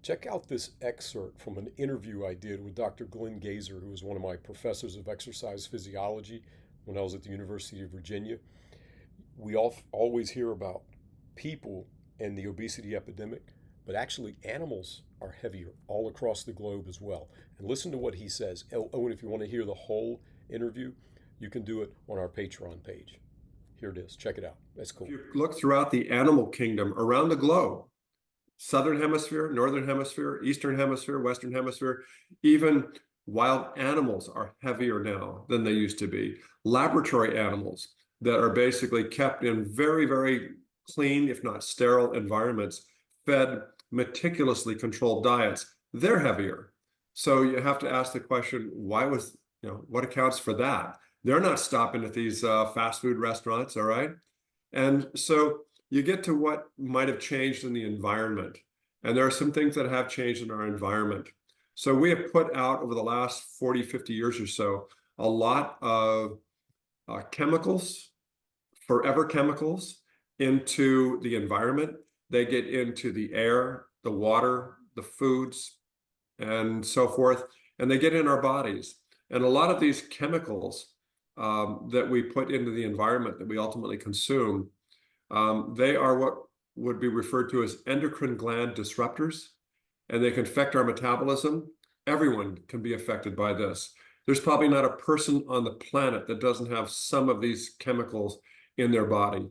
Check out this excerpt from an interview I did with Dr. Glen Gaesser, who was one of my professors of exercise physiology when I was at the University of Virginia. We always hear about people and the obesity epidemic, but actually animals are heavier all across the globe as well. And listen to what he says. Oh, and if you want to hear the whole interview, you can do it on our Patreon page. Here it is. Check it out. That's If cool. you look throughout the animal kingdom around the globe, Southern Hemisphere, Northern Hemisphere, Eastern Hemisphere, Western Hemisphere, even wild animals are heavier now than they used to be. Laboratory animals that are basically kept in very, very clean, if not sterile environments, fed meticulously controlled diets, they're heavier. So you have to ask the question, what accounts for that? They're not stopping at these fast food restaurants, all right? And so you get to what might have changed in the environment. And there are some things that have changed in our environment. So we have put out over the last 40, 50 years or so, a lot of chemicals, forever chemicals, into the environment. They get into the air, the water, the foods, and so forth, and they get in our bodies. And a lot of these chemicals that we put into the environment that we ultimately consume, they are what would be referred to as endocrine gland disruptors, and they can affect our metabolism. Everyone can be affected by this. There's probably not a person on the planet that doesn't have some of these chemicals in their body.